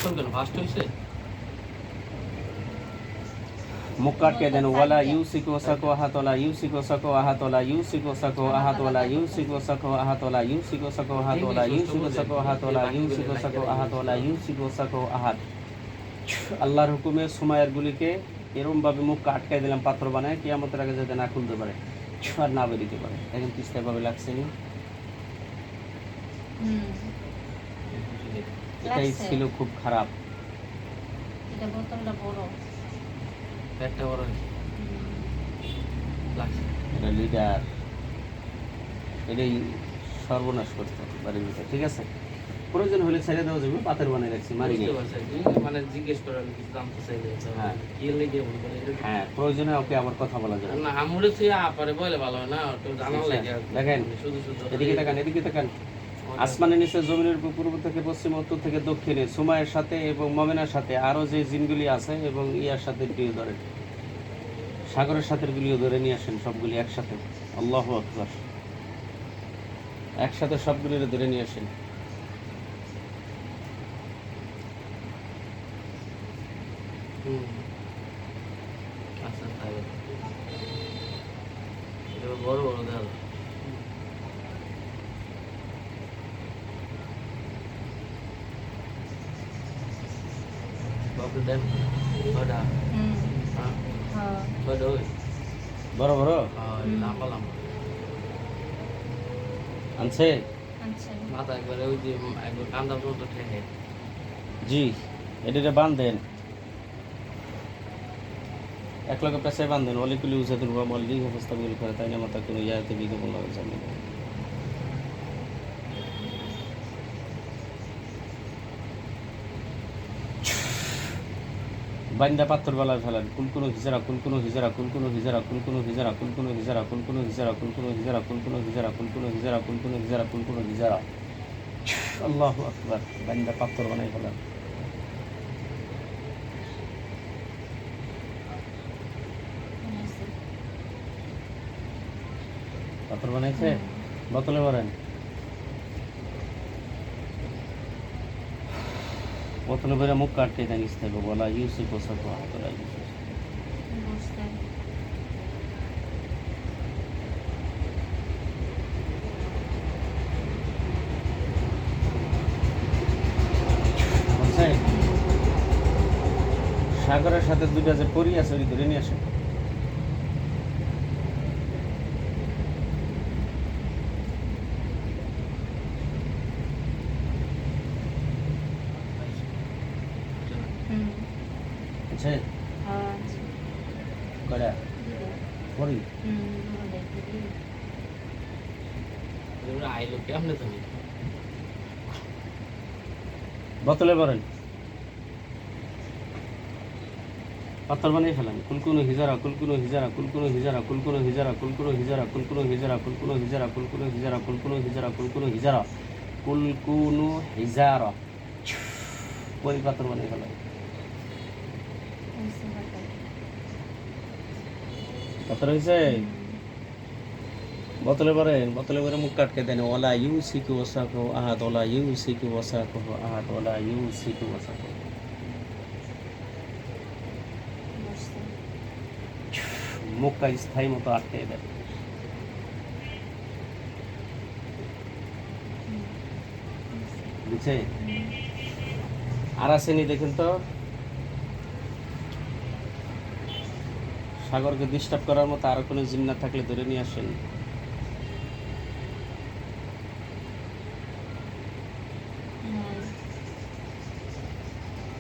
প্রথম কেন ফার্স্ট হইছে মুখ কাটকে দেন ওয়ালা ইউসিকু সাকু আহাত ওয়ালা ইউসিকু সাকু আহাত ওয়ালা ইউসিকু সাকু আহাত ওয়ালা ইউসিকু সাকু আহাত ওয়ালা ইউসিকু সাকু আহাত ওয়ালা ইউসিকু সাকু আহাত ওয়ালা ইউসিকু সাকু আহাত ওয়ালা ইউসিকু সাকু আহাত। আল্লাহর হুকুমে সুমাইয়ার গুলিকে এরকম ভাবে মুখ আটকাই দিলাম পাথর বানায়, কিয়ামতের আগে যাতে না খুলতে পারে আর না বেরিতে পারে। এখন তিস্তায় ভাবে লাগছে নি, এটাই ছিল খুব খারাপ। এটা বোতলটা বড়, একটা বড় লাগছে। এটা লিডার, এটাই সর্বনাশ করতে বাড়ির ভিতরে। ঠিক আছে, প্রয়োজন হলে ছেড়ে দেওয়া যাবে, পাথর বানিয়ে রাখছি, মারি নেই। মানে জিজ্ঞেস করার কিছু জানতে চাইলে হ্যাঁ কি লেগে বলবো হ্যাঁ, প্রয়োজনে ওকে আবার কথা বলা যাবে না। আমরে তুই আপারে বলে ভালো হয় না, তো জানার লাগে। দেখেন শুধু শুধু এদিকে তাকান, এদিকে তাকান। আসমানের নিচে জমিনের উপর পূর্ব থেকে পশ্চিম, উত্তর থেকে দক্ষিণে সুমাইয়ের সাথে এবং মমিনার সাথে আরো যে জিনগুলি আছে এবং ইয়ার সাথে প্রিয় ধরেন, সাগরের সাথে গুলিও ধরে নিয়ে আসেন, সবগুলি একসাথে। আল্লাহু আকবার, একসাথে সবগুলি ধরে নিয়ে আসেন। আচ্ছা তাই এটা বড় বড় দেওয়া বাবু দেন বড়া। হ্যাঁ হ্যাঁ বড় ওই বড় বড় লম্বা লম্বা আনছে। আচ্ছা মাথা একবারে ওই যে একবার কান্দা পর্যন্ত ঠেকে। জি, এটাকে বান্ধেন, এক লগে পেছায় বান্ধেন। অলিকুলি উজাদুর বা মল্লিক অবস্থা গুলি করে, তাই না মাথা কোনো ইয়াতে বিজ্ঞাপন লাগে জানি না। বান্দা পাত্তর বেলায় ফেলেন। কুলকুনো হিজারা, কুলকুনো হিজারা, কুলকুনো হিজারা, কুলকুনো হিজারা, কুলকুনো হিজারা, কুলকুনো হিজারা, কুলকুনো হিজারা, কুলকুনো হিজারা, কুলকুনো হিজারা, কুলকুনো হিজারা, কুলকুনো হিজারা। আল্লাহু আকবার, বান্দা পাত্তর বানাই ফেলেন। পাথর বানাইছে, বোতলে ভরেন, বোতলে ভরে মুখ কাটতে দেন। ইস্তেগো বলা ইউসুফ ওসাকো আহাতলা ইউসুফ। বুঝতে বুঝছেন? সাগরের সাথে দুইটা যে পরি আছে, ওই ধরে নিয়ে আসেন। বুঝছে কয়টা পরি? আইলো কেমনে তুমি বোতলে ভরেন, পাথর বানিয়ে ফেলেন। কুলকুনো হিজারা, কুলকুনো হিজারা, কুলকুনো হিজারা, কুলকুনো হিজারা, কুলকুনো হিজারা, কুলকুনো হিজারা, কুলকুনো হিজারা, কুলকুনো হিজারা, কুলকুনো হিজারা, কুলকুনো হিজারা, কুলকুনো হিজারা। পরি পাথর বানিয়ে ফেলেন। পাথর হয়েছে, বোতলে ভরেন, বোতলে ভরে মুখ কাটকে দেন। ওলা ইউসিকু ওসাকু আহাদ, ওলা ইউসিকু ওসাকু আহাদ, ওলা ইউসিকু ওসাকু। মুখটা স্থায়ী মতো আটকে দেন। বুঝছে? আর আসেনি দেখেন তো, সাগরকে ডিস্টার্ব করার মতো আরো কোনো জিন্নাত থাকলে ধরে নিয়ে আসেন।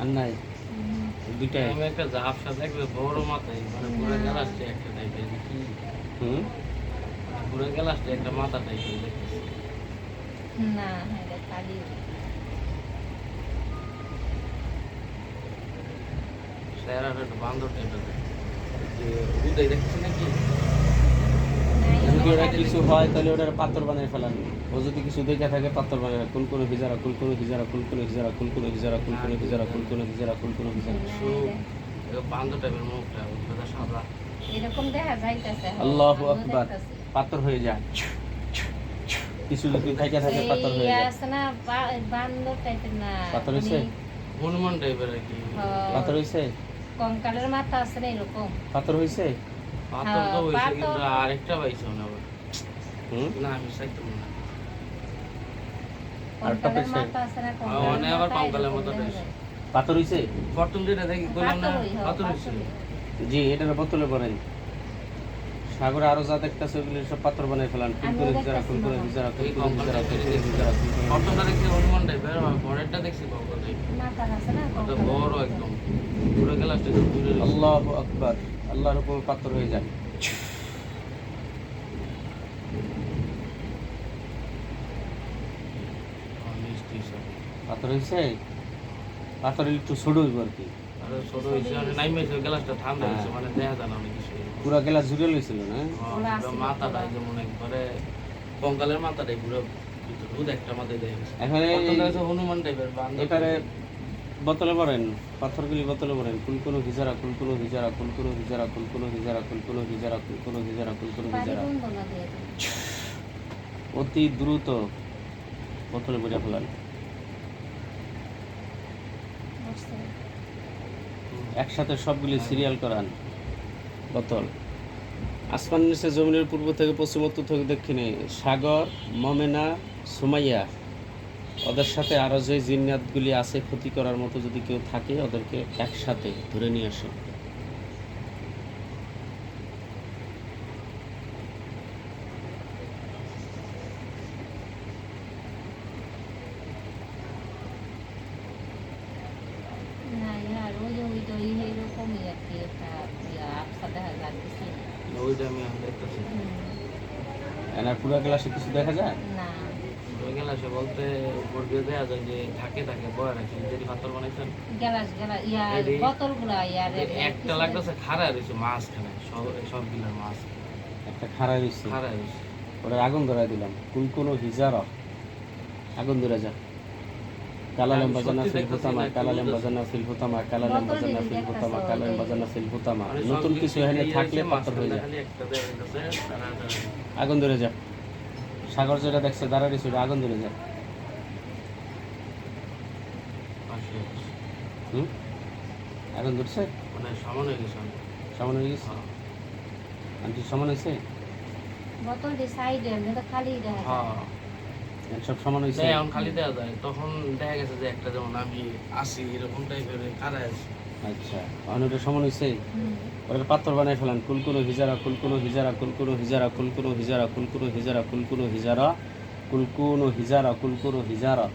আর নাই, দুইটাই। আমি একটা জাহাজটা দেখবে বড় মাথায়, মানে পুরো গ্লাসটা একটা টাইপের কি পুরো গ্লাসটা একটা মাথা টাইপের দেখতেছি। না এটা খালি চেহারাটা একটু বান্দর টাইপের যে উদয় দেখতেছি নাকি। যদি ওরা কিছু হয় তাহলে ওটার পাথর বানিয়ে ফেলান। ও যদি কিছু দেখে থাকে পাথর বানিয়ে, কুলকুনো হিজারা, কুলকুনো হিজারা, কুলকুনো হিজারা, কুলকুনো হিজারা, কুলকুনো হিজারা, কুলকুনো হিজারা, কুলকুনো হিজারা। বান্দর টাইপের মুখটা, সাদা সাদা। এরকম দেখা যাইতেছে। আল্লাহু আকবার, পাথর হয়ে যায়। কিছু যদি থাকে থাকে পাথর হয়ে যায়। আছে না বান্দর টাইপের না, পাথর হয়েছে? হনুমান টাইপের আর কি। পাথর হইছে? কঙ্কালের মাথা আছে না এরকম। পাথর হইছে? পাথর তো হয়েছে, পাথর- কিন্তু আরেকটা পাইছে না আবার। হুম? না আমি চাইতাম না। আরেকটা কঙ্কালের পাইছে? মাথা আছে না মানে আবার কঙ্কালের মতো দেখা হয়েছে। যায়। পাথর হইছে? প্রথম যেটা দেখি বললাম না, পাথরই, হ্যাঁ, পাথর হয়েছে। পাথরই। জি, এটার বোতলে ভরেন। সাগরে আরো যা দেখতেছে ওগুলো সব পাথর বানাই ফেলান। কুলকুলে ভিজারা, কুলকুলে ভিজারা, কুলকুলে ভিজারা, কুলকুলে ভিজারা, কুলকুলে ভিজারা। প্রথমটা দেখছি হনুমান টাইপের, আর পরেরটা দেখছি কঙ্কাল টাইপের। মাথা আছে না ওটা কঙ্কালের। বড় একদম, পুরো গ্লাসটা একটু দূরে রয়েছে। আল্লাহু আকবার। আল্লাহর উপর পাথর হয়ে যায়। মিষ্টি সব। পাথর হইছে? পাথর একটু ছোট হইব আর কি। আর ছোট হয়েছে, মানে নাইমেছে, গ্লাসটা ঠান্ডা হয়েছে, মানে দেখা যায় না অনেক কিছু। পুরা গেলা জুড়ে লইছিল না? ওরা আছে মাথাটা পুরো। যেমন একবারে কঙ্কালের মাথাটাই পুরো দুধ একটা মাথায় দেখা গেছে। এখন প্রথমটা হচ্ছে হনুমান টাইপের বান্দর। এবারে বোতলে ভরেন, পাথরগুলি বোতলে ভরেন। কুলকুলো ভিজারা, কুলকুলো ভিজারা, কুলকুলো ভিজারা, কুলকুলো ভিজারা, কুলকুলো ভিজারা, কুলকুলো ভিজারা, কুলকুলো পানি ভিজারা। বন্ধ না দিয়ে দিন। অতি দ্রুত বোতলে ভরে ফেলান। বুঝতে একসাথে সবগুলি সিরিয়াল করান। বোতল আসমান নিচে জমিনের পূর্ব থেকে পশ্চিম, উত্তর থেকে দক্ষিণে, সাগর, মমেনা, সুমাইয়া, ওদের সাথে আরও যে জিন্নাতগুলি আছে ক্ষতি করার মতো যদি কেউ থাকে ওদেরকে একসাথে ধরে নিয়ে আসে। না ইয়ার ওই যে এইরকমই আর কি একটা আবসা দেখা লাগতেছে। ওইটা আমি এখন দেখতেছি। এনার পুরো গ্লাসে কিছু দেখা যায়? না ওই গ্লাসে বলতে উপর দিয়ে দেওয়া যায় যে থাকে থাকে বয়া রাখছে, যদি পাথর বানাইছেন। গ্যালাস ইয়ার এডি- বোতলগুলা ইয়ার একটা লাগতেছে খাড়া রয়েছে মাঝখানে, সবগুলোর মাছ একটা খাড়া রয়েছে, খাড়া রয়েছে। ওটা আগুন ধরাই দিলাম। কুলকুলো হিজারা, আগুন ধরে যা। কালালেম বাজানা ফিল হুতামা, কালালেম বাজানা ফিল হুতামা, কালালেম বাজানা ফিল হুতামা, কালালেম বাজানা ফিল হুতামা। মানে নতুন কিছু এখানে থাকলে পাথর হয়ে যায়। খালি একটা দেওয়া যাইতেছে, তারা আগুন ধরে যা। সাগর যেটা দেখছে দাঁড়ারি সেটা আগুন ধরে যায়। পাশে হুম, আগুন ধরছে? মানে সমান হয়ে গেছে অনেক। সামনে হয়ে গেছে? হ্যাঁ। আন্টি সমান হয়েছে? বোতলটি সাইডে তো খালি দেখা যায়। হ্যাঁ, সব সমান হয়েছে? এখন খালি দেওয়া যায়, তখন দেখা গেছে যে একটা যেমন আমি আসি এরকম টাইপের খাড়া আছে। আচ্ছা, এখন ওটা সমান হয়েছে? হুম। ওটা পাথর বানাই ফেলান। কুলকুলো হিজারা, কুলকুলো হিজারা, কুলকুলো হিজারা, কুলকুলো হিজারা, কুলকুলো হিজারা, কুলকুলো হিজারা, কুলকুলো হিজারা, কুলকুলো হিজারা।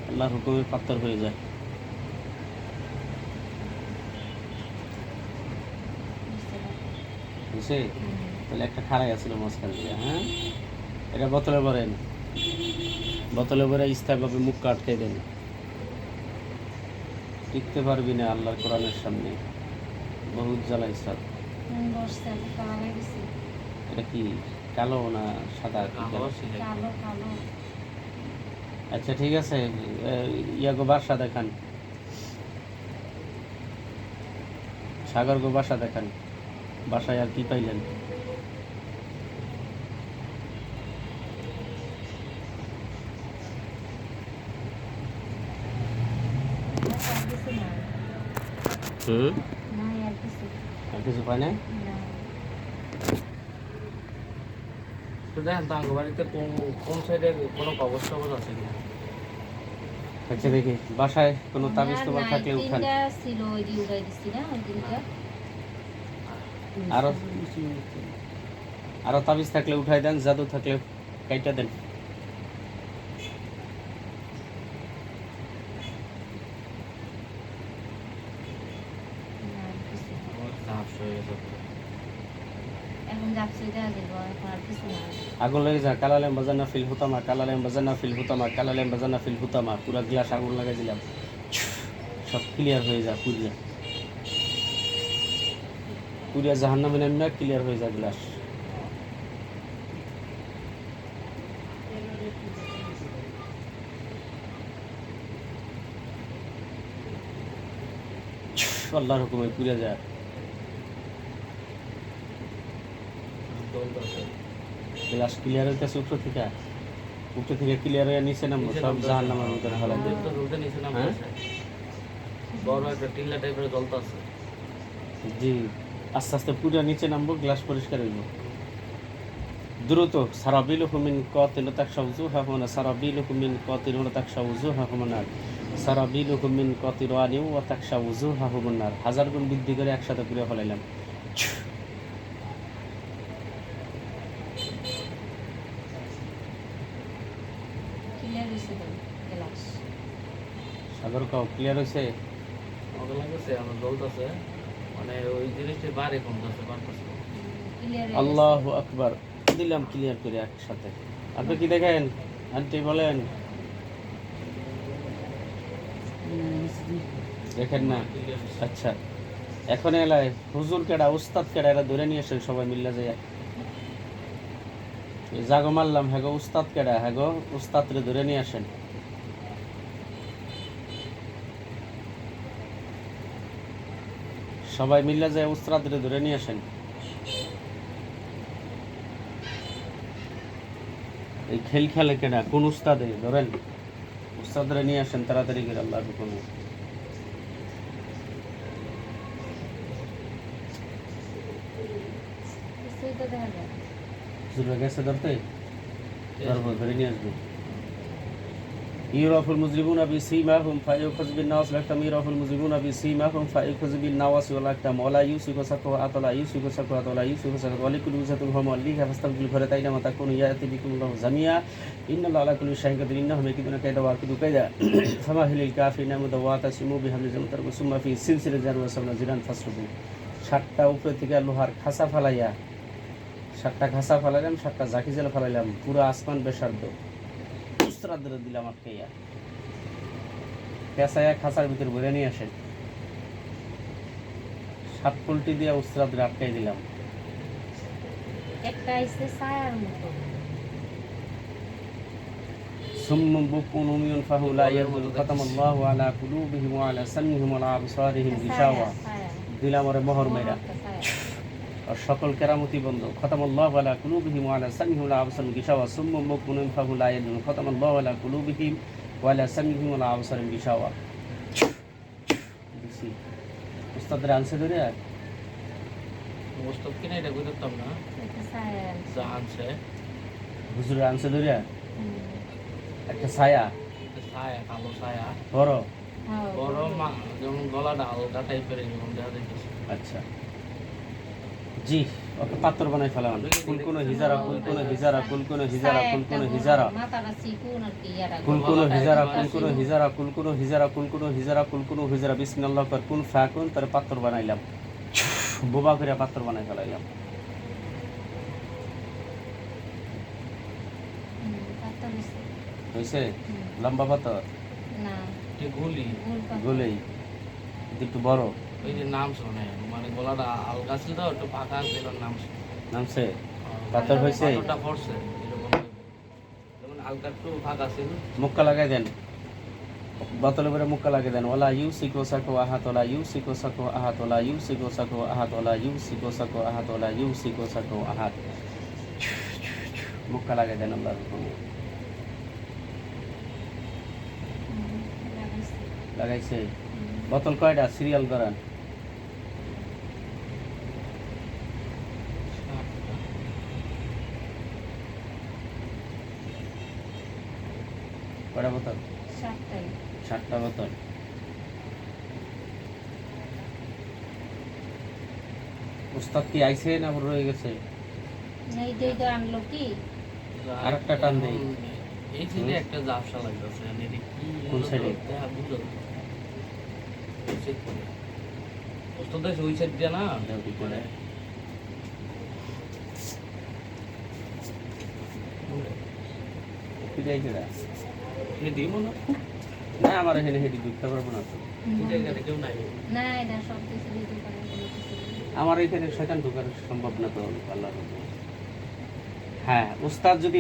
আল্লাহর হুকুমে পাথর হয়ে যায়। বুঝতে পারছি। বুঝছে? হুম। তাহলে একটা খাড়াই আছিল মাঝখান দিয়ে। হ্যাঁ, এটা বোতলে ভরেন। বোতলে ভরে স্থায়ীভাবে মুখ আটকে দেন। টিকতে পারবি না আল্লাহর কোরআনের সামনে। বহুত জ্বালাই সাদ। বসতে কালো লাগছে। এটা কি কালো না সাদা? কি কালো কালো? আছে কালো কালো। আচ্ছা ঠিক আছে, ইয়াগো বাসা দেখান, সাগর গো বাসা দেখান। বাসায় আর কি পাইলেন? আর কিছু না। হুম, না আর কিছু আর কিছু পাই না? না। তো দেখেন তো আঙ্গ বাড়িতে কোন সাইডে কোনো কবর টবর আছে কিনা। আচ্ছা দেখি বাসায় কোনো তাবিজ তোমার না, থাকলে উঠান। তিনটা ছিল ওই দিয়ে উঠাই দিচ্ছি না ওই দিনটা। আরো আরো তাবিজ থাকলে উঠাই দেন, জাদু থাকলে কাইটা দেন। না, আর কিছু না। ঝাপস হয়ে গেছে। এখন যাচ্ছে দেখা যাবো এখন আর কিছু না। আগুন লেগে যা। কালালেম বাজানা ফিল হুতামা, কালালেম বাজানা ফিল হুতামা, কালালেম বাজানা ফিল হুতামা। পুরা গ্লাস আগুন লাগাই দিলাম। সব ক্লিয়ার হয়ে যা। পুরিয়া পুরিয়া জাহান্নামে নামে ক্লিয়ার হয়ে যা গ্লাস। আল্লাহর হুকুমে পুরিয়া যায়। গ্লাস ক্লিয়ার হইতেছে উপর থেকে ক্লিয়ার হয়ে নিচে নামবো, সব জাহান্নামের ভিতরে ফেলা আমাদের তো রোদে নিচে নামা হ্যাঁ? আছে। বড় একটা টিল্লা টাইপের জলতা আছে। জি, আস্তে আস্তে পুরো নিচে নামবো, গ্লাস পরিষ্কার হইব। দ্রুত সারাবিলুহুম মিন কাতিল তাকশাউযুহাহুম সারাবিলুহুম মিন কাতিল তাকশাউযুহাহুম নার সারাবিলুহুম মিন কাতিল ওয়া তাকশাউযুহাহুম নার। 1000 গুণ বৃদ্ধি করে একসাথে পুরো ফলাইলাম। ক্লিয়ার হয়েছে তো গ্লাস। সাগর কাও ক্লিয়ার হইছে? আমাদের লাগছে আমার জ্বলতেছে, মানে ওই জিনিসটা বারে কমতেছে বাড়তেছে। ক্লিয়ার আল্লাহু আকবার। দিলাম ক্লিয়ার করে একসাথে। আপনি কি দেখেন আন্টি বলেন? দেখেন না? আচ্ছা, এখন এলাই হুজুর কেডা, উস্তাদ কেডা, এরা ধরে নিয়ে আসেন সবাই মিল্লা যাইয়া। জাগো মারলাম, হ্যাগো উস্তাদ কেডা, হ্যাগো উস্তাদ রে ধরে নিয়ে আসেন। সবাই মিল্লা যায় উস্তাদ রে ধরে নিয়ে আসেন। এই খেল খেলে কেডা, কোন উস্তাদে ধরেন, উস্তাদ রে নিয়ে আসেন তাড়াতাড়ি করে আল্লাহর হুকুমে। তো দেখা যায়। হুজুর গেছে ধরতে, তারপর ধরে নিয়ে আসবে। ইউরাফুল মুজরিমুনা বিসীমাহুম ফায়ুখাযু বিন-নাওয়াস লাকাম ইউরাফুল মুজরিমুনা বিসীমাহুম ফায়ুখাযু বিন-নাওয়াস ওয়া লাকাম ওয়ালা ইউসিকু সাকওয়া আতালা ইউসিকু সাকওয়া আতালা ইউসিকু সাকওয়া ওয়ালিকুল উযাতুল হুম ওয়াল্লিহা ফাস্তাগফিরু ফারাতাইনা মা তাকুনু ইয়াতি বিকুমুল্লাহু জামিয়া ইন্নাল্লাহা আলা কুল্লি শাইইন কাদির ইন্নাহুম ইয়াকিদুনা কাইদা ওয়া আকিদু কাইদা ফামাহিলিল কাফিরিনা মুদাওয়াতাসিমু বিহাবলিল মুতারবু সুম্মা ফি সিলসিলাতিন যারওয়া সাবনা জিরান ফাসলুবু। 7টা উপরে থেকে লোহার খাঁচা ফালাইয়া, 7টা খাঁচা ফালাইলাম, 7টা জাকি জেলা ফালাইলাম, পুরো আসমান বেসার্ধ উস্তাদ রে দিলাম আটকাইয়া। পেঁচাইয়া খাঁচার ভিতর ভরে নিয়ে আসেন। 7 পল্টি দিয়ে উস্তাদ রে আটকাই দিলাম। একটা আইছে ছায়ার মতো। সুম্মুম বুকুম উমিয়ুন ফাহুম লা ইয়ারজুন খাতামাল্লাহু আলা কুলুবিহিম ওয়া আলা সামিহিম ওয়া আলা আবসারিহিম গিশাওয়া। দিলাম ওরে মোহর মেরা, আর সকল কেরামতি বন্ধ। খাতামাল্লাহু আলা কুলুবিহিম ওয়া আলা সামিহিম ওয়া আলা আবসারিহিম গিশাওয়া সুম্মুম বুকুম উমিয়ুন ফাহুম লা ইয়ারজুন খাতামাল্লাহু আলা কুলুবিহিম ওয়া আলা সামিহিম ওয়া আলা আবসারিহিম গিশাওয়া। দিছি উস্তাদের আনছে ধরে আর ওস্তাদ কিনা এটা বুঝতাম না, একটা ছায়া আনছে। যা আনছে হুজুরের আনছে ধরে হুম। একটা ছায়া ছায়া, কালো ছায়া, বড়। হ্যাঁ, বড় যেমন গলাটা হালকা টাইপের যেমন দেখা যাইতেছে। আচ্ছা জি, ওকে পাত্র বানাই ফেলাম। কুলকুনো হিজারা কুলকুনো হিজারা কুলকুনো হিজারা কুলকুনো হিজারা মাথাটা চিকুন আর কি ইয়ারা কুলকুনো হিজারা কুলকুনো হিজারা কুলকুনো হিজারা কুলকুনো হিজারা কুলকুনো হিজারা বিসমিল্লাহ কর কুন ফাকুন, তার পাত্র বানাইলাম, বোবা করে পাত্র বানাই ফেলাইলাম। পাথর হইছে। হয়েছে হুম। লম্বা পাথর, না যে গুলি, গোল পাথর। গোলেই একটু বড় ওই যে নাম শোনে, মানে গলাটা হালকা ছিল তো একটু ফাঁকা ছিল, নাম নামছে। পাথর হয়েছে, পাথরটা পড়ছে এরকম, যেমন হালকা একটু ফাঁকা ছিল। মুক্কা লাগাই দেন, বোতলে করে মুক্কা লাগিয়ে দেন। ওলা ইউসিকু সাকু আহাত ওলা ইউসিকু সাকু আহাত ওলা ইউসিকু সাকু আহাত ওলা ইউসিকু সাকু আহাত ওলা ইউসিকু সাকু আহাত। মুক্কা লাগাই দেন আল্লাহর হুকুমে। লাগাইছে। লাগাইছে। হুম। বোতল কয়টা সিরিয়াল করেন? কয়টা বোতল? 7টাই। 7টা বোতল। উস্তাদ কি আইছে না রয়ে গেছে? এইটাই তো আনলো কি? আরেকটা টান দেই। এই সাইডে একটা জাফসা লাগতেছে, মানে এটা কি? কোন সাইডে? দেখা বুঝলো ওস্তাদ আছে ওই সাইড দিয়ে না, দেউটি করে। কিটাই কিটা? এই দিব না, না আমার এখানে হেঁটে ঢুকতে পারবো না তো। এটা এখানে কেউ নাই। না এটা সব কিছু দিতে পারে কোনো কিছু দিতে আমার এখানে শয়তান ঢোকার সম্ভব না তো আল্লাহর হুকুমে। হ্যাঁ, উস্তাদ যদি